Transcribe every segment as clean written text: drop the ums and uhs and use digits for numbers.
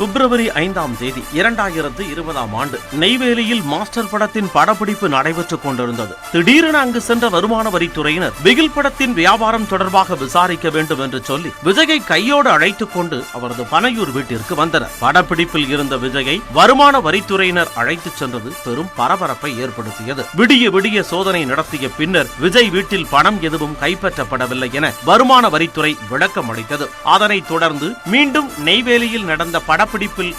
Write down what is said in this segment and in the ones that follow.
பிப்ரவரி 5ஆம் தேதி 2020ஆம் ஆண்டு நெய்வேலியில் மாஸ்டர் படத்தின் படப்பிடிப்பு நடைபெற்றுக் கொண்டிருந்தது. திடீரென அங்கு சென்ற வருமான வரித்துறையினர் பிகில் படத்தின் வியாபாரம் தொடர்பாக விசாரிக்க வேண்டும் என்று சொல்லி விஜயை கையோடு அழைத்துக் கொண்டு அவரது பனையூர் வீட்டிற்கு வந்தனர். படப்பிடிப்பில் இருந்த விஜயை வருமான வரித்துறையினர் அழைத்துச் சென்றது பெரும் பரபரப்பை ஏற்படுத்தியது. விடிய விடிய சோதனை நடத்திய பின்னர் விஜய் வீட்டில் பணம் எதுவும் கைப்பற்றப்படவில்லை என வருமான வரித்துறை விளக்கம் அளித்தது. அதனைத் தொடர்ந்து மீண்டும் நெய்வேலியில் நடந்த படப்பிடிப்பில்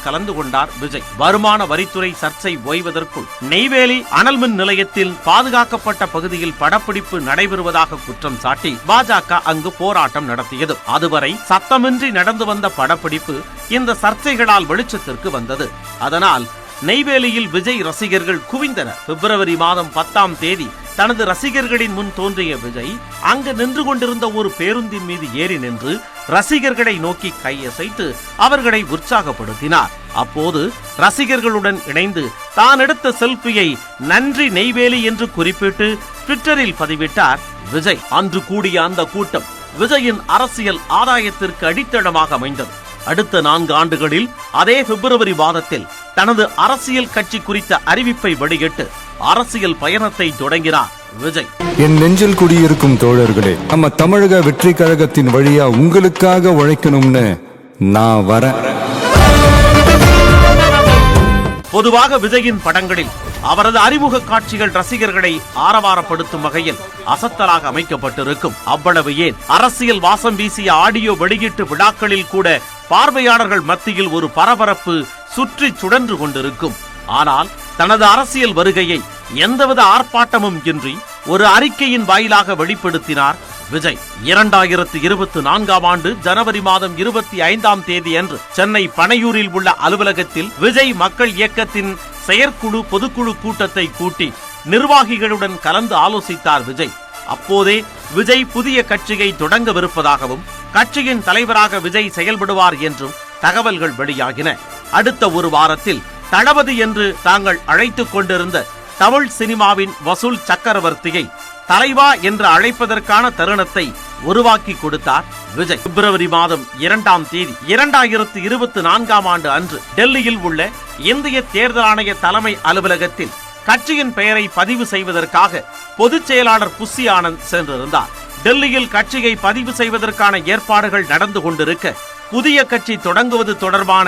கலந்து கொண்டார் விஜய். வருமான வரித்துறை சர்ச்சை ஓய்வதற்குள் நெய்வேலி அனல்மின் நிலையத்தில் பாதுகாக்கப்பட்ட பகுதியில் படப்பிடிப்பு நடைபெறுவதாக குற்றம் சாட்டி பாஜக அங்கு போராட்டம் நடத்தியது. அதுவரை சத்தமின்றி நடந்து வந்த படப்பிடிப்பு இந்த சர்ச்சைகளால் வெளிச்சத்திற்கு வந்தது. அதனால் நெய்வேலியில் விஜய் ரசிகர்கள் குவிந்தனர். பிப்ரவரி மாதம் 10ஆம் தேதி தனது ரசிகர்களின் முன் தோன்றிய விஜய் அங்கு நின்று கொண்டிருந்த ஒரு பேருந்தின் மீது ஏறி நின்று ரசிகர்களை நோக்கி கையசைத்து அவர்களை உற்சாகப்படுத்தினார். அப்போது ரசிகர்களுடன் இணைந்து தான் எடுத்த செல்பியை நன்றி நெய்வேலி என்று குறிப்பிட்டு ட்விட்டரில் பதிவிட்டார் விஜய். அன்று கூடிய அந்த கூட்டம் விஜயின் அரசியல் ஆதாயத்திற்கு அடித்தளமாக அமைந்தது. அடுத்த 4 ஆண்டுகளில் அதே பிப்ரவரி மாதத்தில் தனது அரசியல் கட்சி குறித்த அறிவிப்பை வெளியிட்டு அரசியல் பயணத்தை தொடங்கினார் விஜய். என் நெஞ்சில் குடியிருக்கும் தோழர்களே, நம்ம தமிழக வெற்றி கழகத்தின் வழியா உங்களுக்காக உழைக்கணும்னு நான் வரேன். பொதுவாக விஜயின் படங்களில் அவரது அறிமுக காட்சிகள் ரசிகர்களை ஆரவாரப்படுத்தும் வகையில் அசத்தலாக அமைக்கப்பட்டிருக்கும். அவ்வளவு ஏன், அரசியல் வாசம் வீசிய ஆடியோ வெளியீட்டு விழாக்களில் கூட பார்வையாளர்கள் மத்தியில் ஒரு பரபரப்பு சுற்றி சுழன்று கொண்டிருக்கும். ஆனால் தனது அரசியல் வருகையை எந்தவித ஆர்ப்பாட்டமும் இன்றி ஒரு அறிக்கையின் வாயிலாக வெளிப்படுத்தினார் விஜய். 2024ஆம் ஆண்டு ஜனவரி மாதம் 25ஆம் தேதி அன்று சென்னை பனையூரில் உள்ள அலுவலகத்தில் விஜய் மக்கள் இயக்கத்தின் செயற்குழு பொதுக்குழு கூட்டத்தை கூட்டி நிர்வாகிகளுடன் கலந்து ஆலோசித்தார் விஜய். அப்போதே விஜய் புதிய கட்சியை தொடங்கவிருப்பதாகவும் கட்சியின் தலைவராக விஜய் செயல்படுவார் என்றும் தகவல்கள் வெளியாகின. அடுத்த ஒரு வாரத்தில் தளபதி என்று தாங்கள் அழைத்துக் கொண்டிருந்த தமிழ் சினிமாவின் வசூல் சக்கரவர்த்தியை தலைவா என்று அழைப்பதற்கான தருணத்தை உருவாக்கி கொடுத்தார் விஜய். பிப்ரவரி மாதம் 2ஆம் தேதி 2024ஆம் ஆண்டு அன்று டெல்லியில் உள்ள இந்திய தேர்தல் ஆணைய தலைமை அலுவலகத்தில் கட்சியின் பெயரை பதிவு செய்வதற்காக பொதுச் செயலாளர் புஷி ஆனந்த் சென்றிருந்தார். டெல்லியில் கட்சியை பதிவு செய்வதற்கான ஏற்பாடுகள் நடந்து கொண்டிருக்க புதிய கட்சி தொடங்குவது தொடர்பான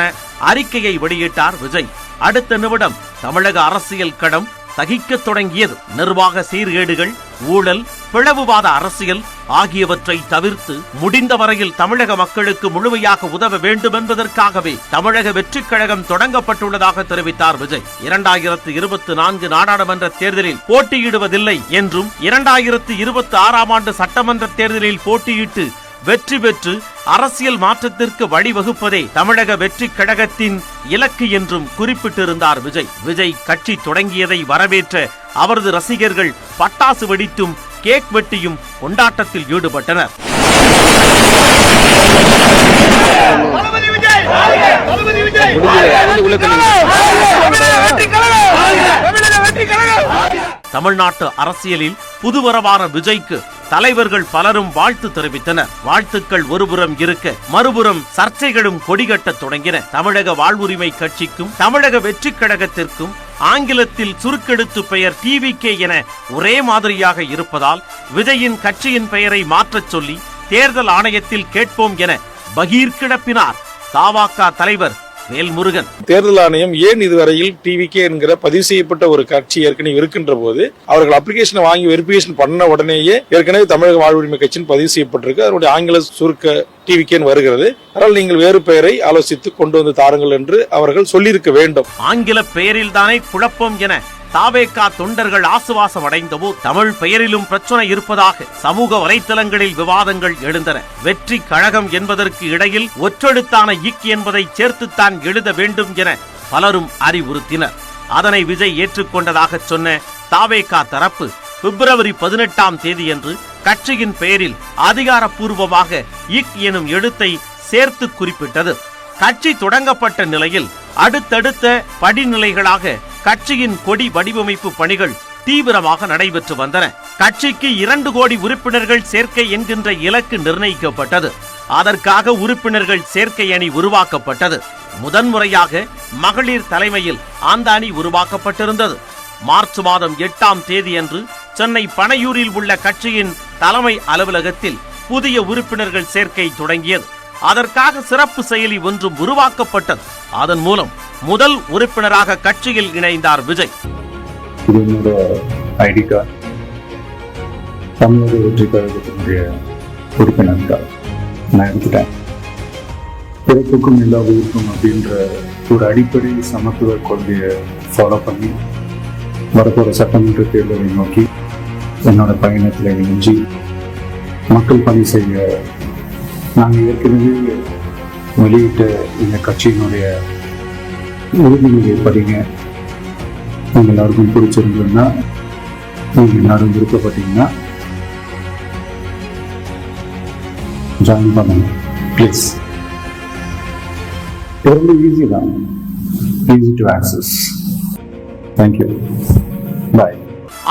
அறிக்கையை வெளியிட்டார் விஜய். அடுத்த நிமிடம் தமிழக அரசியல் களம் தகிக்க தொடங்கியது. நிர்வாக சீர்கேடுகள், ஊழல், பிளவுவாத அரசியல் ஆகியவற்றை தவிர்த்து முடிந்த வரையில் தமிழக மக்களுக்கு முழுமையாக உதவ வேண்டும் என்பதற்காகவே தமிழக வெற்றி கழகம் தொடங்கப்பட்டுள்ளதாக தெரிவித்தார் விஜய். 2024 நாடாளுமன்ற தேர்தலில் போட்டியிடுவதில்லை என்றும் 2026ஆம் ஆண்டு சட்டமன்ற தேர்தலில் போட்டியிட்டு வெற்றி பெற்று அரசியல் மாற்றத்திற்கு வழிவகுப்பதே தமிழக வெற்றி கழகத்தின் இலக்கு என்றும் குறிப்பிட்டிருந்தார் விஜய். விஜய் கட்சி தொடங்கியதை வரவேற்ற அவரது ரசிகர்கள் பட்டாசு வெடித்தும் கேக் வெட்டியும் கொண்டாட்டத்தில் ஈடுபட்டனர். தமிழ்நாட்டு அரசியலில் புதுவரவான விஜய்க்கு தலைவர்கள் பலரும் வாழ்த்து தெரிவித்தனர். வாழ்த்துக்கள் ஒருபுறம் இருக்க மறுபுறம் சர்ச்சைகளும் கொடிகட்ட தொடங்கின. தமிழக வாழ்வுரிமை கட்சிக்கும் தமிழக வெற்றி கழகத்திற்கும் ஆங்கிலத்தில் சுருக்கெடுத்து பெயர் TVK என ஒரே மாதிரியாக இருப்பதால் விஜயின் கட்சியின் பெயரை மாற்றச் சொல்லி தேர்தல் ஆணையத்தில் கேட்போம் என பகீர் கிளப்பினார் தமாக தலைவர் வேல்முருகன். தேர்தல் ஆணையம் ஏன் இதுவரையில் TVK என்கிற பதிவு செய்யப்பட்ட ஒரு கட்சி ஏற்கனவே இருக்கின்ற போது அவர்கள் அப்ளிகேஷன் வாங்கி வெரிஃபிகேஷன் பண்ண உடனேயே ஏற்கனவே தமிழக வாழ்வுரிமை கட்சியின் பதிவு செய்யப்பட்டிருக்கு. அதனுடைய ஆங்கில சுருக்க TVK வருகிறது. அதனால் நீங்கள் வேறு பெயரை ஆலோசித்து கொண்டு வந்து தாருங்கள் என்று அவர்கள் சொல்லியிருக்க வேண்டும். ஆங்கில பெயரில் தானே குழப்பம் என தாவேகா தொண்டர்கள் ஆசுவாசம் அடைந்தவோ தமிழ் பெயரிலும் பிரச்சனை இருப்பதாக சமூக வலைத்தளங்களில் விவாதங்கள் எழுந்தன. வெற்றி கழகம் என்பதற்கு இடையில் ஒற்றெழுத்தான இக் என்பதை சேர்த்துத்தான் எழுத வேண்டும் என பலரும் அறிவுறுத்தினர். அதனை விஜய் ஏற்றுக்கொண்டதாக சொன்ன தாவேகா தரப்பு பிப்ரவரி 18ஆம் தேதியன்று கட்சியின் பெயரில் அதிகாரப்பூர்வமாக இக் எனும் எழுத்தை சேர்த்து குறிப்பிட்டது. கட்சி தொடங்கப்பட்ட நிலையில் அடுத்தடுத்த படிநிலைகளாக கட்சியின் கொடி வடிவமைப்பு பணிகள் தீவிரமாக நடைபெற்று வந்தன. கட்சிக்கு 2 கோடி உறுப்பினர்கள் சேர்க்கை என்கின்ற இலக்கு நிர்ணயிக்கப்பட்டது. அதற்காக உறுப்பினர்கள் சேர்க்கை அணி உருவாக்கப்பட்டது. முதன்முறையாக மகளிர் தலைமையில் அந்த அணி உருவாக்கப்பட்டிருந்தது. மார்ச் மாதம் 8ஆம் தேதியன்று சென்னை பனையூரில் உள்ள கட்சியின் தலைமை அலுவலகத்தில் புதிய உறுப்பினர்கள் சேர்க்கை தொடங்கியது. அதற்காக சிறப்பு செயலி ஒன்றும் உருவாக்கப்பட்டது. அதன் மூலம் முதல் உறுப்பினராக கட்சியில் இணைந்தார் விஜய். இது என்னோட ஐடி கார்டு. தமிழக வெற்றி கழகத்தினுடைய உறுப்பினர் கார்டு நான் எடுத்துட்டேன். பிறப்புக்கும் எல்லா உயிருக்கும் அப்படின்ற ஒரு அடிப்படை சமத்துவ கொள்கையை ஃபாலோ பண்ணி வரப்போகிற சட்டமன்ற தேர்தலை நோக்கி என்னோட பயணத்தில் இணைஞ்சி மக்கள் பணி செய்ய நாங்கள் ஏற்கனவே வெளியிட்ட இந்த கட்சியினுடைய உறுதிமொழியை படிங்க. உங்கள் எல்லாருக்கும் பிடிச்சிருந்ததுன்னா, நீங்கள் எல்லாரும் விருப்பப்பட்டீங்கன்னா ஜாயின் பண்ணுங்க ப்ளீஸ். ரொம்ப ஈஸி தான், ஈஸி டு ஆக்சஸ். தேங்க்யூ, பாய்.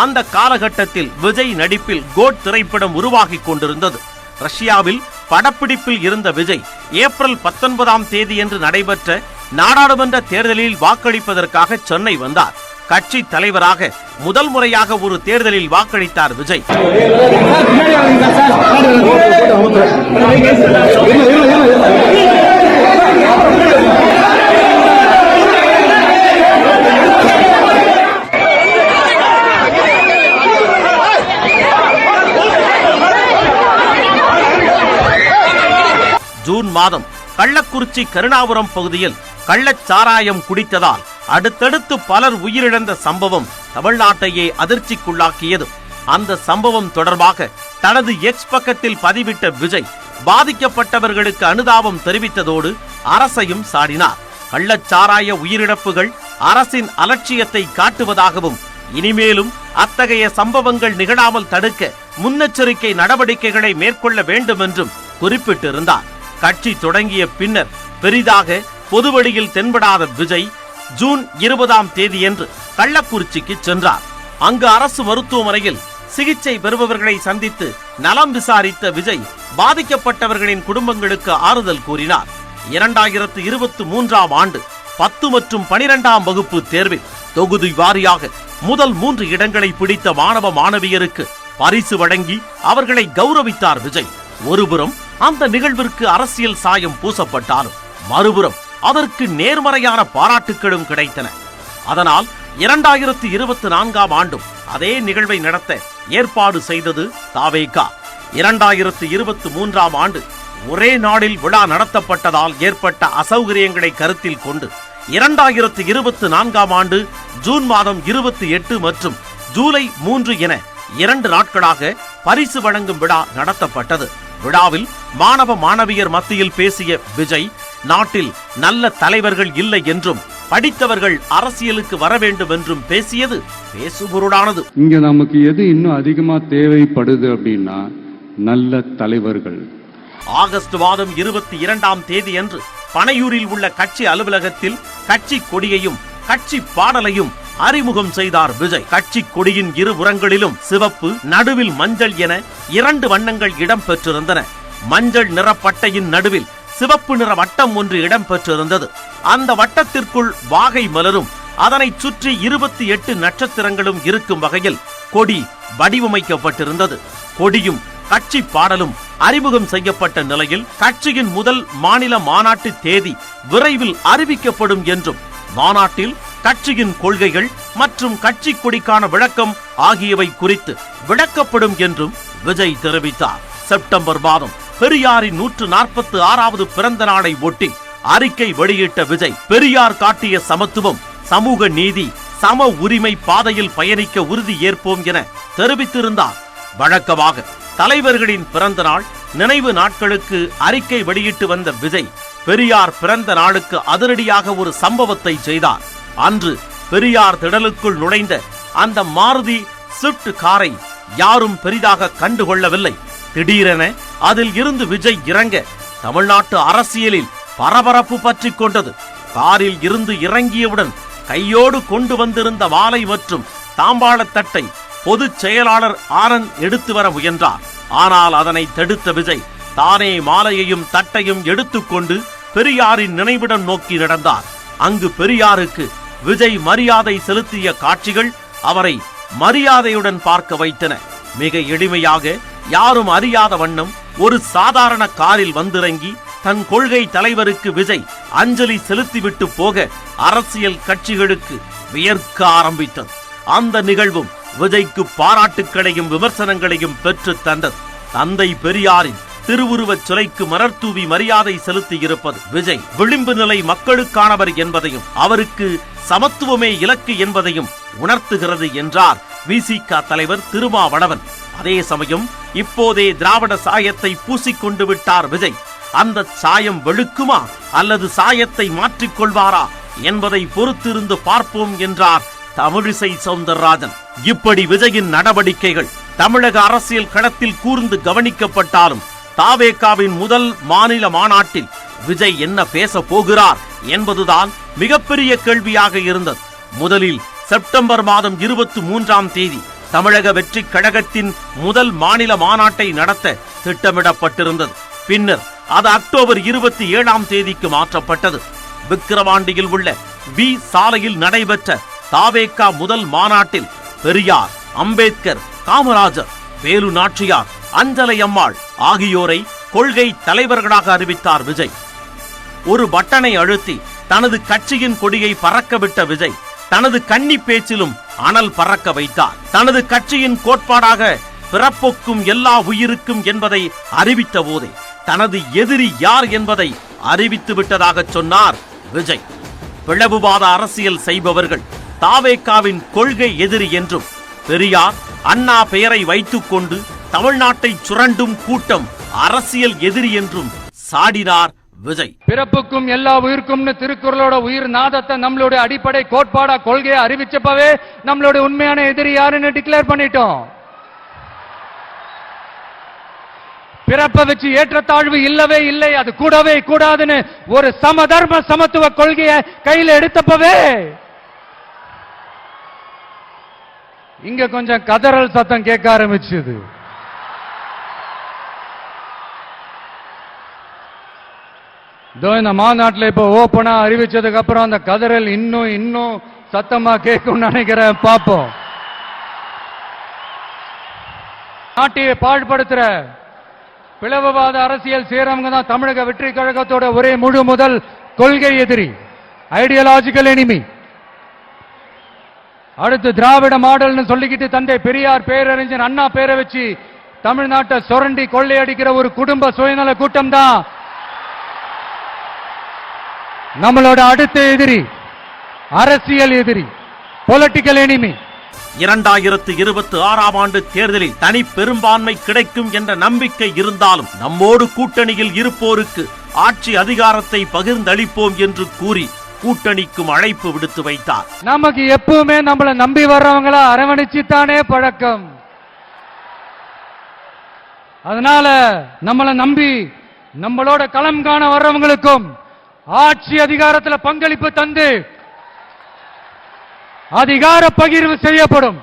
அந்த காலகட்டத்தில் விஜய் நடிப்பில் கோட் திரைப்படம் உருவாகி கொண்டிருந்தது. ரஷ்யாவில் படப்பிடிப்பில் இருந்த விஜய் ஏப்ரல் 19ஆம் தேதியன்று நடைபெற்ற நாடாளுமன்ற தேர்தலில் வாக்களிப்பதற்காக சென்னை வந்தார். கட்சி தலைவராக முதல் முறையாக ஒரு தேர்தலில் வாக்களித்தார் விஜய். ஜூன் மாதம் கள்ளக்குறிச்சி கருணாபுரம் பகுதியில் கள்ளச்சாராயம் குடித்ததால் அடுத்தடுத்து பலர் உயிரிழந்த சம்பவம் தமிழ்நாட்டையே அதிர்ச்சிக்குள்ளாக்கியது. அந்த சம்பவம் தொடர்பாக தனது எக்ஸ் பக்கத்தில் பதிவிட்ட விஜய் பாதிக்கப்பட்டவர்களுக்கு அனுதாபம் தெரிவித்ததோடு அரசையும் சாடினார். கள்ளச்சாராய உயிரிழப்புகள் அரசின் அலட்சியத்தை காட்டுவதாகவும் இனிமேலும் அத்தகைய சம்பவங்கள் நிகழாமல் தடுக்க முன்னெச்சரிக்கை நடவடிக்கைகளை மேற்கொள்ள வேண்டும் என்றும் குறிப்பிட்டிருந்தார். கட்சி தொடங்கிய பின்னர் பெரிதாக பொதுவெளியில் தென்படாத விஜய் ஜூன் 20ஆம் தேதியன்று கள்ளக்குறிச்சிக்கு சென்றார். அங்கு அரசு மருத்துவமனையில் சிகிச்சை பெறுபவர்களை சந்தித்து நலம் விசாரித்த விஜய் பாதிக்கப்பட்டவர்களின் குடும்பங்களுக்கு ஆறுதல் கூறினார். 2023ஆம் ஆண்டு 10 மற்றும் 12ஆம் வகுப்பு தேர்வில் தொகுதி வாரியாக முதல் 3 இடங்களை பிடித்த மாணவ மாணவியருக்கு பரிசு வழங்கி அவர்களை கௌரவித்தார் விஜய். ஒருபுறம் அந்த நிகழ்விற்கு அரசியல் சாயம் பூசப்பட்டாலும் மறுபுறம் அதற்கு நேர்மறையான பாராட்டுகளும் கிடைத்தன. அதனால் 2024ஆம் ஆண்டும் அதே நிகழ்வை நடத்த ஏற்பாடு செய்தது தாவேகா. 2023ஆம் ஆண்டு ஒரே நாளில் விழா நடத்தப்பட்டதால் ஏற்பட்ட அசௌகரியங்களை கருத்தில் கொண்டு 2024ஆம் ஆண்டு ஜூன் மாதம் 28 மற்றும் ஜூலை 3 என 2 நாட்களாக பரிசு வழங்கும் விழா நடத்தப்பட்டது. விழாவில் மாணவ மாணவியர் மத்தியில் பேசிய விஜய், நாட்டில் நல்ல தலைவர்கள் இல்லை என்றும் படித்தவர்கள் அரசியலுக்கு வர வேண்டும் என்றும் பேசியது பேசுபொருளானது. இங்க நமக்கு எது இன்னும் அதிகமா தேவைப்படுது அப்படின்னா நல்ல தலைவர்கள். ஆகஸ்ட் மாதம் 22ஆம் தேதியன்று பனையூரில் உள்ள கட்சி அலுவலகத்தில் கட்சி கொடியையும் கட்சி பாடலையும் அறிமுகம் செய்தார் விஜய். கட்சி கொடியின் இருபுறங்களிலும் சிவப்பு, நடுவில் மஞ்சள் என 2 வண்ணங்கள் இடம்பெற்றிருந்தன. மஞ்சள் நிற பட்டையின் நடுவில் சிவப்பு நிற வட்டம் ஒன்று இடம்பெற்றிருந்தது. அந்த வட்டத்திற்குள் வாகை மலரும் அதனைச் சுற்றி 28 நட்சத்திரங்களும் இருக்கும் வகையில் கொடி வடிவமைக்கப்பட்டிருந்தது. கொடியும் கட்சி பாடலும் அறிமுகம் செய்யப்பட்ட நிலையில் கட்சியின் முதல் மாநில மாநாட்டு தேதி விரைவில் அறிவிக்கப்படும் என்றும் மாநாட்டில் கட்சியின் கொள்கைகள் மற்றும் கட்சி கொடிக்கான விளக்கம் ஆகியவை குறித்து விளக்கப்படும் என்றும் விஜய் தெரிவித்தார். செப்டம்பர் மாதம் பெரியாரின் 146வது பிறந்த நாளை ஒட்டி அறிக்கை வெளியிட்ட விஜய், பெரியார் காட்டிய சமத்துவம், சமூக நீதி, சம உரிமை பாதையில் பயணிக்க உறுதி ஏற்போம் என தெரிவித்திருந்தார். வழக்கமாக தலைவர்களின் பிறந்த நாள் நினைவு நாட்களுக்கு அறிக்கை வெளியிட்டு வந்த விஜய் பெரியார் பிறந்த நாளுக்கு அதிரடியாக ஒரு சம்பவத்தை செய்தார். அன்று பெரியார் திடலுக்குள் நுழைந்த அந்த மாருதி ஸ்விஃப்ட் காரை யாரும் பெரிதாக கண்டுகொள்ளவில்லை. திடீரென அதில் இருந்து விஜய் இறங்க தமிழ்நாட்டு அரசியலில் பரபரப்பு பற்றி கொண்டது. காரில் இருந்து இறங்கியவுடன் கையோடு கொண்டு வந்திருந்த மாலை மற்றும் தாம்பாளத்தட்டை பொதுச் செயலாளர் ஆனந்த் எடுத்து வர முயன்றார். ஆனால் அதனை தடுத்த விஜய் தானே மாலையையும் தட்டையும் எடுத்துக்கொண்டு பெரியாரின் நினைவிடம் நோக்கி நடந்தார். அங்கு பெரியாருக்கு விஜய் மரியாதை செலுத்திய காட்சிகள் அவரை மரியாதையுடன் பார்க்க வைத்தன. மிக எளிமையாக யாரும் அறியாத வண்ணம் ஒரு சாதாரண காரில் வந்திறங்கி தன் கொள்கை தலைவருக்கு விஜய் அஞ்சலி செலுத்திவிட்டு போக அரசியல் கட்சிகளுக்கு வியர்க்க ஆரம்பித்தது. அந்த நிகழ்வும் விஜய்க்கு பாராட்டுக்களையும் விமர்சனங்களையும் பெற்று தந்தது. தந்தை பெரியாரின் திருவுருவச் சிலைக்கு மலர் தூவி மரியாதை செலுத்தி இருப்பது விஜய் விளிம்பு நிலை மக்களுக்கானவர் என்பதையும் அவருக்கு சமத்துவமே இலக்கு என்பதையும் உணர்த்துகிறது என்றார் விசிக தலைவர் திருமாவளவன். அதே சமயம் இப்போதே திராவிட சாயத்தை பூசிக்கொண்டு விட்டார் விஜய். அந்த சாயம் வெளுக்குமா அல்லது சாயத்தை மாற்றிக்கொள்வாரா என்பதை பொறுத்திருந்து பார்ப்போம் என்றார் தமிழிசை சவுந்தரராஜன். இப்படி விஜயின் நடவடிக்கைகள் தமிழக அரசியல் களத்தில் கூர்ந்து கவனிக்கப்பட்டாலும் தாவேகாவின் முதல் மாநில மாநாட்டில் விஜய் என்ன பேச போகிறார் என்பதுதான் மிகப்பெரிய கேள்வியாக இருந்தது. முதலில் செப்டம்பர் மாதம் 23ஆம் தேதி தமிழக வெற்றி கழகத்தின் முதல் மாநில மாநாட்டை நடத்த திட்டமிடப்பட்டிருந்தது. பின்னர் அது அக்டோபர் 27ஆம் தேதிக்கு மாற்றப்பட்டது. விக்கிரவாண்டியில் உள்ள பி சாலையில் நடைபெற்ற தாவேகா முதல் மாநாட்டில் பெரியார், அம்பேத்கர், காமராஜர், வேலு நாச்சியார், அஞ்சலை அம்மாள் ஆகியோரை கொள்கை தலைவர்களாக அறிவித்தார் விஜய். ஒரு பட்டனை அழுத்தி தனது கட்சியின் கொடியை பறக்கவிட்ட விஜய் தனது கன்னி பேச்சிலும் அனல் பறக்க வைத்தார். தனது கட்சியின் கோட்பாடாக பிறப்பொக்கும் எல்லா உயிருக்கும் என்பதை அறிவித்த போதே தனது எதிரி யார் என்பதை அறிவித்து விட்டதாக சொன்னார் விஜய். பிளவுவாத அரசியல் செய்பவர்கள் தாவேகாவின் கொள்கை எதிரி என்றும், பெரியார், அண்ணா பெயரை வைத்துக் கொண்டு தமிழ்நாட்டை சுரண்டும் கூட்டம் அரசியல் எதிரி என்றும் சாடினார் விஜய். பிறப்புக்கும் எல்லா உயிருக்கும்னு திருக்குறளோட உயிர் நாதத்தை நம்மளுடைய அடிப்படை கோட்பாடா கொள்கையை அறிவிச்சப்பவே நம்மளுடைய உண்மையான எதிரி யாருன்னு டிக்ளேர் பண்ணிட்டோம். பிறப்பை வச்சு ஏற்றத்தாழ்வு இல்லவே இல்லை, அது கூடவே கூடாதுன்னு ஒரு சமதர்ம சமத்துவ கொள்கையை கையில எடுத்தப்பவே இங்க கொஞ்சம் கதறல் சத்தம் கேட்க ஆரம்பிச்சது. இந்த மாநாட்டில் இப்ப ஓபனா அறிவிச்சதுக்கு அப்புறம் அந்த கதறல் இன்னும் சத்தமா கேட்கும் நினைக்கிறேன். பார்ப்போம். நாட்டையை பாழ்படுத்துற பிளவுவாத அரசியல் செய்யறவங்க தான் தமிழக வெற்றி கழகத்தோட ஒரே முழு முதல் கொள்கை எதிரி, ஐடியாலஜிக்கல் எனிமி. அடுத்து திராவிட மாடல்னு சொல்லிக்கிட்டு தந்தை பெரியார் பேரறிஞர் அண்ணா பேரை வச்சு தமிழ்நாட்டை சுரண்டி கொள்ளையடிக்கிற ஒரு குடும்ப சுயநல கூட்டம் தான் நம்மளோட அடுத்த எதிரி, அரசியல் எதிரி, பொலிட்டிக்கல் எனிமி. 2026ஆம் ஆண்டு தேர்தலில் தனி பெரும்பான்மை கிடைக்கும் என்ற நம்பிக்கை இருந்தாலும் நம்மோடு கூட்டணியில் இருப்போருக்கு ஆட்சி அதிகாரத்தை பகிர்ந்தளிப்போம் என்று கூறி கூட்டணிக்கும் அழைப்பு விடுத்து வைத்தார். நமக்கு எப்பவுமே நம்மள நம்பி வர்றவங்களா அரவணைச்சுத்தானே பழக்கம். அதனால நம்மள நம்பி நம்மளோட களம் காண வர்றவங்களுக்கும் ஆட்சி அதிகாரத்தில் பங்களிப்பு தந்து அதிகார பகிர்வு செய்யப்படும்.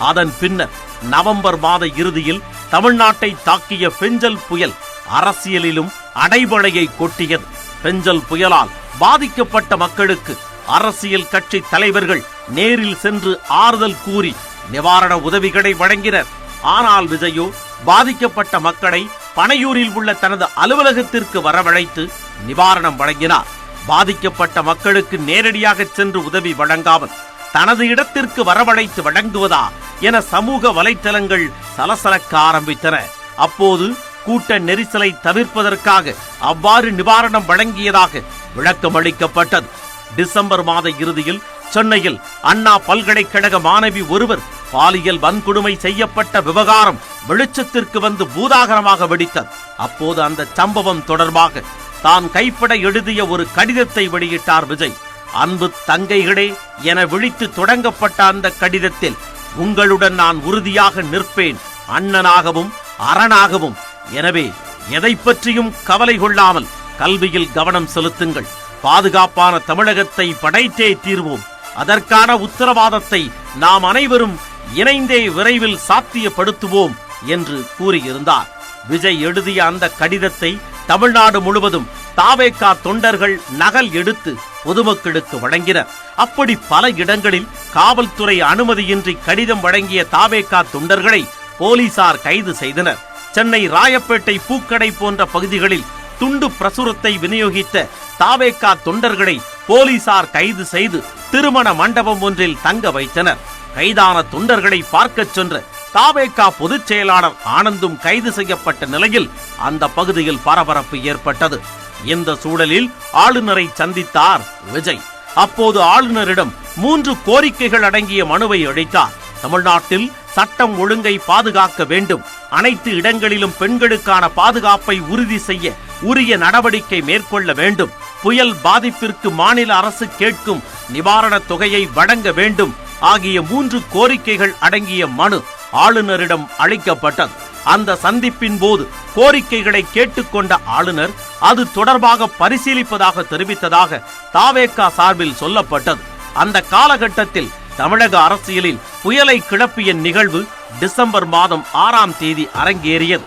அதன் பின்னர் நவம்பர் மாத இறுதியில் தமிழ்நாட்டை தாக்கிய பெஞ்சல் புயல் அரசியலிலும் அடைபடையை கொட்டியது. பெஞ்சல் புயலால் பாதிக்கப்பட்ட மக்களுக்கு அரசியல் கட்சி தலைவர்கள் நேரில் சென்று ஆறுதல் கூறி நிவாரண உதவிகளை வழங்கினர். ஆனால் விஜயோ பாதிக்கப்பட்ட மக்களை பனையூரில் உள்ள தனது அலுவலகத்திற்கு வரவழைத்து நிவாரணம் வழங்கினார். பாதிக்கப்பட்ட மக்களுக்கு நேரடியாக சென்று உதவி வழங்காமல் தனது இடத்திற்கு வரவழைத்து வழங்குவதா என சமூக வலைத்தளங்கள் சலசலக்க ஆரம்பித்தன. அப்போது கூட்ட நெரிசலை தவிர்ப்பதற்காக அவ்வாறு நிவாரணம் வழங்கியதாக விளக்கம் அளிக்கப்பட்டது. டிசம்பர் மாத இறுதியில் சென்னையில் அண்ணா பல்கலைக்கழக மாணவி ஒருவர் பாலியல் வன்கொடுமை செய்யப்பட்ட விவகாரம் வெளிச்சத்திற்கு வந்து பூதாகரமாக வெடித்தது. அப்போது அந்த சம்பவம் தொடர்பாக தான் கைப்பட எழுதிய ஒரு கடிதத்தை வெளியிட்டார் விஜய். அன்பு தங்கைகளே என விழித்து தொடங்கப்பட்ட அந்த கடிதத்தில், உங்களுடன் நான் உறுதியாக நிற்பேன், அண்ணனாகவும் அரணாகவும். எனவே எதை பற்றியும் கவலை கொள்ளாமல் கல்வியில் கவனம் செலுத்துங்கள். பாதுகாப்பான தமிழகத்தை படைத்தே தீர்வோம். அதற்கான உத்தரவாதத்தை நாம் அனைவரும் இணைந்தே விரைவில் சாத்தியப்படுத்துவோம் என்று கூறியிருந்தார். விஜய் எழுதிய அந்த கடிதத்தை தமிழ்நாடு முழுவதும் தாவேகா தொண்டர்கள் நகல் எடுத்து பொதுமக்களுக்கு வழங்கினர். அப்படி பல இடங்களில் காவல்துறை அனுமதியின்றி கடிதம் வழங்கிய தாவேகா தொண்டர்களை போலீசார் கைது செய்தனர். சென்னை ராயப்பேட்டை பூக்கடை போன்ற பகுதிகளில் துண்டு பிரசுரத்தை விநியோகித்த தாவேகா தொண்டர்களை போலீசார் கைது செய்து திருமண மண்டபம் ஒன்றில் தங்க வைத்தனர். கைதான தொண்டர்களை பார்க்கச் சென்ற தாவேகா பொதுச் செயலாளர் ஆனந்தும் கைது செய்யப்பட்ட நிலையில் அந்த பகுதியில் பரபரப்பு ஏற்பட்டது. இந்த சூழலில் ஆளுநரை சந்தித்தார் விஜய். அப்போது ஆளுநரிடம் 3 கோரிக்கைகள் அடங்கிய மனுவை அளித்தார். தமிழ்நாட்டில் சட்டம் ஒழுங்கை பாதுகாக்க வேண்டும், அனைத்து இடங்களிலும் பெண்களுக்கான பாதுகாப்பை உறுதி செய்ய உரிய நடவடிக்கை மேற்கொள்ள வேண்டும், புயல் பாதிப்பிற்கு மாநில அரசு கேட்கும் நிவாரணத் தொகையை வழங்க வேண்டும் ஆகிய 3 கோரிக்கைகள் அடங்கிய மனு ஆளுநரிடம் அளிக்கப்பட்டது. அந்த சந்திப்பின் போது கோரிக்கைகளை கேட்டுக்கொண்ட ஆளுநர் அது தொடர்பாக பரிசீலிப்பதாக தெரிவித்ததாக தாவேகா சார்பில் சொல்லப்பட்டது. அந்த காலகட்டத்தில் தமிழக அரசியலில் புயலை கிளப்பிய நிகழ்வு டிசம்பர் மாதம் 6ஆம் தேதி அரங்கேறியது.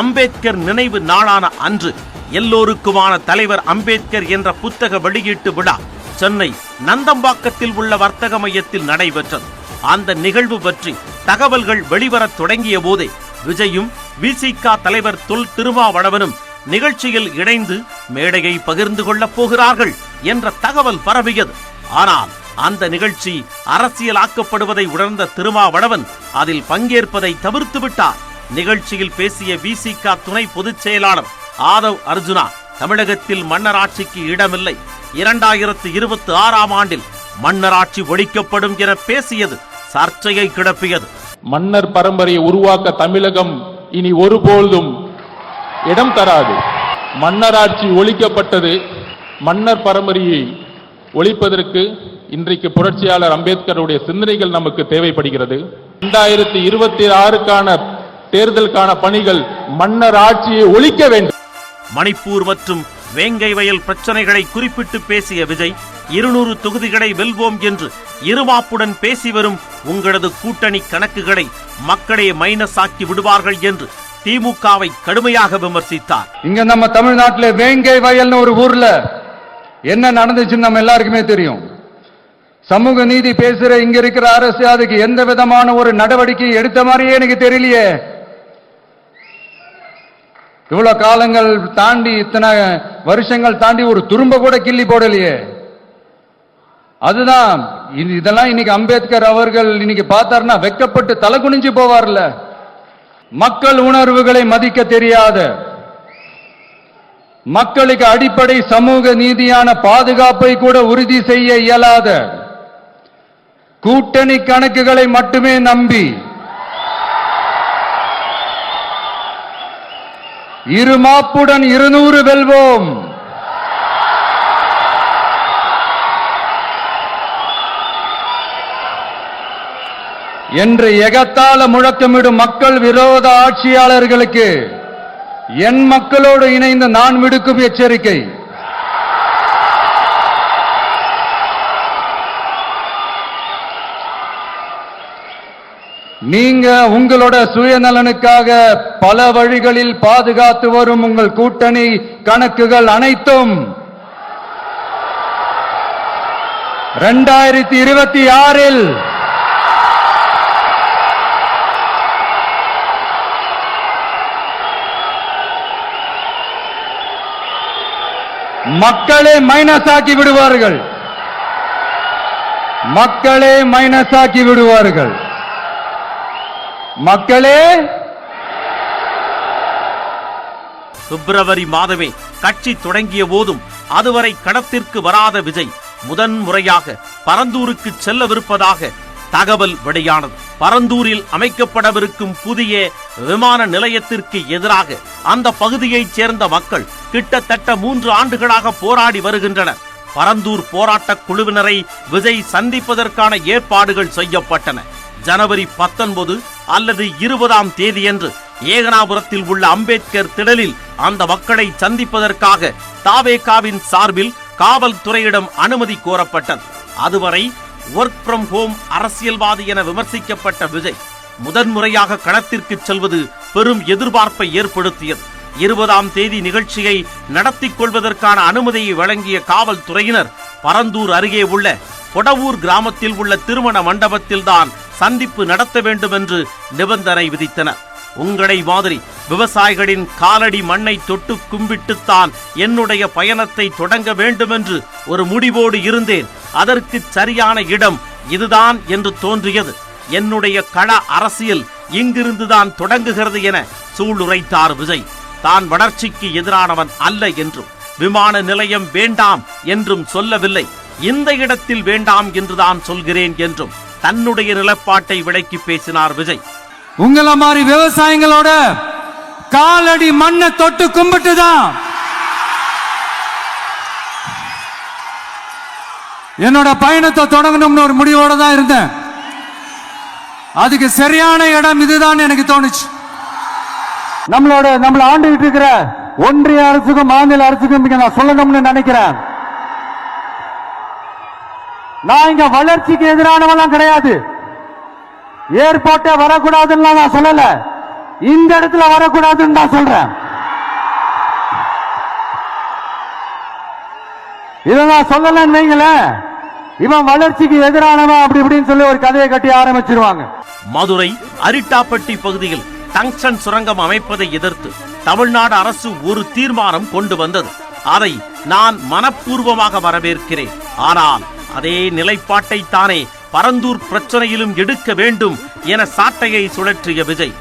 அம்பேத்கர் நினைவு நாளான அன்று எல்லோருக்குமான தலைவர் அம்பேத்கர் என்ற புத்தக வெளியீட்டு விழா சென்னை நந்தம்பாக்கத்தில் உள்ள வர்த்தக மையத்தில் நடைபெற்றது. அந்த நிகழ்வு பற்றி தகவல்கள் வெளிவரத் தொடங்கிய போதே விஜயும் விசிக தலைவர் தொல் திருமாவளவனும் நிகழ்ச்சியில் இணைந்து மேடையை பகிர்ந்து கொள்ளப் போகிறார்கள் என்ற தகவல் பரவியது. ஆனால் அந்த நிகழ்ச்சி அரசியலாக்கப்படுவதை உணர்ந்த திருமாவளவன் அதில் பங்கேற்பதை தவிர்த்து விட்டார். நிகழ்ச்சியில் பேசிய விசிக துணை பொதுச் செயலாளர் ஆதவ் அர்ஜுனா தமிழகத்தில் மன்னராட்சிக்கு இடமில்லை, 2026ஆம் ஆண்டில் மன்னராட்சி ஒழிக்கப்படும் என பேசியது சர்ச்சையை கிளப்பியது. மன்னர் பரம்பரையை உருவாக்க தமிழகம் இனி ஒருபோதும் இடம் தராது. மன்னராட்சி ஒழிக்கப்பட்டது. மன்னர் பரம்பரையை ஒழிப்பதற்கு இன்றைக்கு புரட்சியாளர் அம்பேத்கருடைய சிந்தனைகள் நமக்கு தேவைப்படுகிறது. 2026க்கான தேர்தலுக்கான பணிகள் மன்னர் ஆட்சியை ஒழிக்க வேண்டும். மணிப்பூர் மற்றும் வேங்கை வயல் பிரச்சனைகளை குறிப்பிட்டு பேசிய விஜய் 200 தொகுதிகளை வெல்வோம் என்று இருமாப்புடன் பேசி வரும் உங்களது கூட்டணி கணக்குகளை மக்களே மைனஸ் ஆக்கி விடுவார்கள் என்று திமுகவை கடுமையாக விமர்சித்தார். இங்க நம்ம தமிழ்நாட்டில் வேங்கை வயல்னு ஒரு ஊர்ல என்ன நடந்துச்சுன்னு நம்ம எல்லாருக்குமே தெரியும். சமூக நீதி பேசுற இங்க இருக்கிற அரசு அதுக்கு எந்த விதமான ஒரு நடவடிக்கை எடுத்த மாதிரியே எனக்கு தெரியலையே. இவ்வளவு காலங்கள் தாண்டி, இத்தனை வருஷங்கள் தாண்டி ஒரு துரும்ப கூட கிள்ளி போடலையே. அதுதான் இதெல்லாம் இன்னைக்கு அம்பேத்கர் அவர்கள் இன்னைக்கு பார்த்தாருன்னா வெக்கப்பட்டு தலை குனிஞ்சு போவார்ல. மக்கள் உணர்வுகளை மதிக்க தெரியாத, மக்களுக்கு அடிப்படை சமூக நீதியான பாதுகாப்பை கூட உறுதி செய்ய இயலாத, கூட்டணி கணக்குகளை மட்டுமே நம்பி இருமாப்புடன் 200 வெல்வோம், என்று எகத்தால முழக்கமிடும் மக்கள் விரோத ஆட்சியாளர்களுக்கு என் மக்களோடு இணைந்து நான் விடுக்கும் எச்சரிக்கை, நீங்க உங்களோட சுயநலனுக்காக பல வழிகளில் பாதுகாத்து வரும் உங்கள் கூட்டணி கணக்குகள் அனைத்தும் 2026இல் மக்களே மைனஸ் ஆக்கி விடுவார்கள். மக்களே மைனஸ் ஆக்கி விடுவார்கள். மக்களே பிப்ரவரி மாதமே கட்சி தொடங்கிய போதும் அதுவரை களத்திற்கு வராத விஜய் முதன்முறையாக பரந்தூருக்கு செல்லவிருப்பதாக தகவல் வெளியானது. பரந்தூரில் அமைக்கப்படவிருக்கும் புதிய விமான நிலையத்திற்கு எதிராக அந்த பகுதியைச் சேர்ந்த மக்கள் கிட்டத்தட்ட 3 ஆண்டுகளாக போராடி வருகின்றனர். பரந்தூர் போராட்டக் குழுவினரை விஜய் சந்திப்பதற்கான ஏற்பாடுகள் செய்யப்பட்டன. ஜனவரி 19 அல்லது 20ஆம் தேதியன்று ஏகனாபுரத்தில் உள்ள அம்பேத்கர் திடலில் அந்த மக்களை சந்திப்பதற்காக தாவேகாவின் சார்பில் காவல்துறையிடம் அனுமதி கோரப்பட்டது. அதுவரை ஒர்க் ஃப்ரம் ஹோம் அரசியல்வாதி என விமர்சிக்கப்பட்ட விஜய் முதன்முறையாக களத்திற்கு செல்வது பெரும் எதிர்பார்ப்பை ஏற்படுத்தியது. 20ஆம் தேதி நிகழ்ச்சியை நடத்திக் கொள்வதற்கான அனுமதியை வழங்கிய காவல்துறையினர் பரந்தூர் அருகே உள்ள கொடவூர் கிராமத்தில் உள்ள திருமண மண்டபத்தில்தான் சந்திப்பு நடத்த வேண்டும் என்று நிபந்தனை விதித்தனர். உங்களை மாதிரி விவசாயிகளின் காலடி மண்ணை தொட்டு கும்பிட்டுத்தான் என்னுடைய பயணத்தை தொடங்க வேண்டும் என்று ஒரு முடிவோடு இருந்தேன். அதற்கு சரியான இடம் இதுதான் என்று தோன்றியது. என்னுடைய கள அரசியல் இங்கிருந்துதான் தொடங்குகிறது என சூளுரைத்தார் விஜய். தான் வளர்ச்சிக்கு எதிரானவன் அல்ல என்றும் விமான நிலையம் வேண்டாம் என்றும் சொல்லவில்லை, இந்த இடத்தில் வேண்டாம் என்றுதான் சொல்கிறேன் என்றும் தன்னுடைய நிலப்பாட்டை விளக்கி பேசினார் விஜய். உங்கள மாதிரி விவசாயிகளோட காலடி மண்ணை தொட்டு கும்பிட்டுதான் என்னோட பயணத்தை தொடங்கணும்னு ஒரு முடிவோட தான் இருந்தேன். அதுக்கு சரியான இடம் இதுதான் எனக்கு தோணுச்சு. நம்மள ஆண்டுகிட்டு இருக்கிற ஒன்றிய அரசுக்கும் மாநில அரசுக்கும் இங்க நான் சொல்லணும்னு நினைக்கிறேன். நான் இங்க வளர்ச்சிக்கு எதிரானவெல்லாம் கிடையாது. ஏர்போர்ட்டே வரக்கூடாதுன்னு நான் சொல்லல, இந்த இடத்துல வரக்கூடாதுன்னு நான் சொல்றேன். இதை நான் சொல்லலன்னு வைங்களேன், இவன் வளர்ச்சிக்கு எதிரானவன் அப்படி இப்படின்னு சொல்லி ஒரு கதையை கட்டி ஆரம்பிச்சிருவாங்க. மதுரை அரிட்டாப்பட்டி பகுதியில் டங்ஸ்டன் சுரங்கம் அமைப்பதை எதிர்த்து தமிழ்நாடு அரசு ஒரு தீர்மானம் கொண்டு வந்தது. அதை நான் மனப்பூர்வமாக வரவேற்கிறேன். ஆனால் அதே நிலைப்பாட்டை தானே பரந்தூர் பிரச்சனையிலும் எடுக்க வேண்டும் என சாட்டையை சுழற்றிய விஜய்,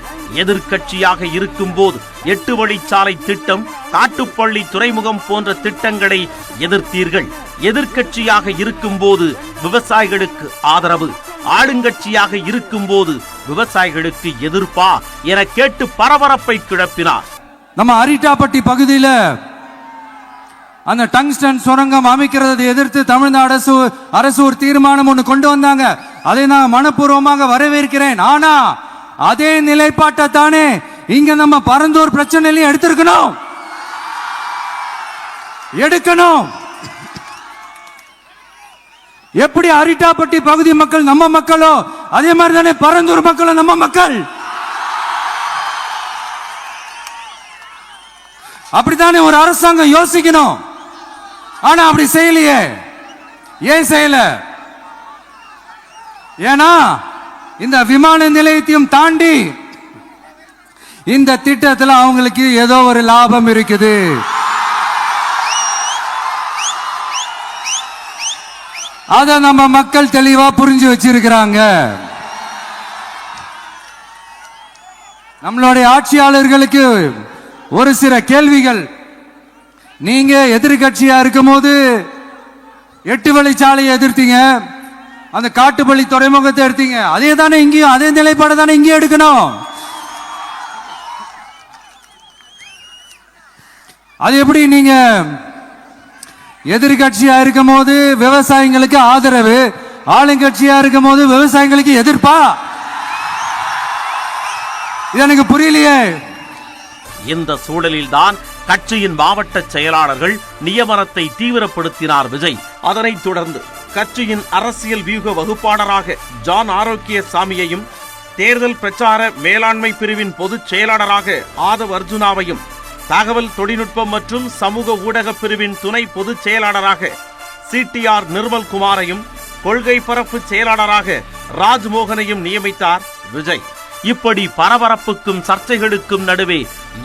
எதிர்க்கட்சியாக இருக்கும் போது 8 வழிச்சாலை திட்டம், காட்டுப்பள்ளி துறைமுகம் போன்ற திட்டங்களை எதிர்த்தீர்கள். எதிர்க்கட்சியாக இருக்கும் போது விவசாயிகளுக்கு ஆதரவு, ஆளுங்கட்சியாக இருக்கும் போது விவசாயிகளுக்கு எதிர்ப்பா என கேட்டு பரபரப்பை கிளப்பினார். நம்ம அரிட்டாப்பட்டி பகுதியில அந்த டங்ஸ்டன் சுரங்கம் அமைக்கிறதை எதிர்த்து தமிழ்நாடு அரசு ஒரு தீர்மானம் ஒன்று கொண்டு வந்தாங்க. அதை நான் மனப்பூர்வமாக வரவேற்கிறேன். ஆனா அதே நிலைப்பாட்டை தானே இங்க நம்ம பரந்தூர் பிரச்சனையிலையும் எடுக்கணும். எப்படி அரிட்டாப்பட்டி பகுதி மக்கள் நம்ம மக்களோ அதே மாதிரி தானே பரந்தூர் மக்களும் நம்ம மக்கள். அப்படித்தானே ஒரு அரசாங்கம் யோசிக்கணும். ஆனா அப்படி செய்யலையே. ஏன் செய்யல? ஏன்னா இந்த விமான நிலையத்தையும் தாண்டி இந்த திட்டத்தில் அவங்களுக்கு ஏதோ ஒரு லாபம் இருக்குது. அத நம்ம மக்கள் தெளிவா புரிஞ்சு வச்சிருக்கிறாங்க. நம்மளுடைய ஆட்சியாளர்களுக்கு ஒரு சில கேள்விகள். நீங்க எதிர்கட்சியா இருக்கும் போது 8 வழிச்சாலையை எதிர்த்தீங்க, அந்த காட்டுப்பள்ளி துறைமுகத்தை எடுத்தீங்க. அதே தானே இங்கேயும், அதே நிலைப்பாடு தானே இங்கேயும் எடுக்கணும். அது எப்படி நீங்க எதிர்கட்சியா இருக்கும் போது விவசாயிகளுக்கு ஆதரவு, ஆளுங்கட்சியா இருக்கும் போது விவசாயிகளுக்கு எதிர்ப்பா? இது எனக்கு புரியலையே. இந்த சூழலில்தான் கட்சியின் மாவட்ட செயலாளர்கள் நியமனத்தை தீவிரப்படுத்தினார் விஜய். அதனைத் தொடர்ந்து கட்சியின் அரசியல் வியூக வகுப்பாளராக ஜான் ஆரோக்கியசாமியையும், தேர்தல் பிரச்சார மேலாண்மை பிரிவின் பொதுச் செயலாளராக ஆதவ் அர்ஜுனாவையும், தகவல் தொழில்நுட்பம் மற்றும் சமூக ஊடக பிரிவின் துணை பொதுச் செயலாளராக CTR நிர்மல்குமாரையும், கொள்கை பரப்பு செயலாளராக ராஜ்மோகனையும் நியமித்தார் விஜய். இப்படி பரபரப்புக்கும் சர்ச்சைகளுக்கும் நடுவே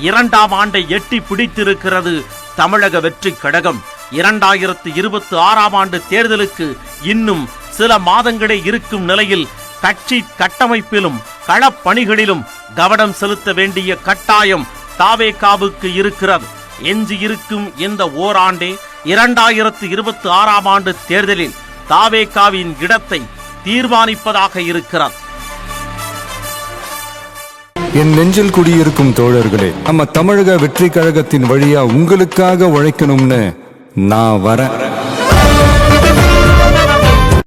2ஆம் ஆண்டை எட்டி பிடித்திருக்கிறது தமிழக வெற்றி கழகம். 2026ஆம் ஆண்டு தேர்தலுக்கு இன்னும் சில மாதங்களே இருக்கும் நிலையில் கட்சி கட்டமைப்பிலும் களப்பணிகளிலும் கவனம் செலுத்த வேண்டிய கட்டாயம் தாவேகாவுக்கு இருக்கிறது. எஞ்சியிருக்கும் இந்த ஓராண்டே 2026ஆம் ஆண்டு தேர்தலில் தாவேகாவின் இடத்தை தீர்மானிப்பதாக இருக்கிறது. என் நெஞ்சில் குடியிருக்கும் தோழர்களே, நம்ம தமிழக வெற்றி கழகத்தின் வழியா உங்களுக்காக உழைக்கணும்னு நான் வரேன்.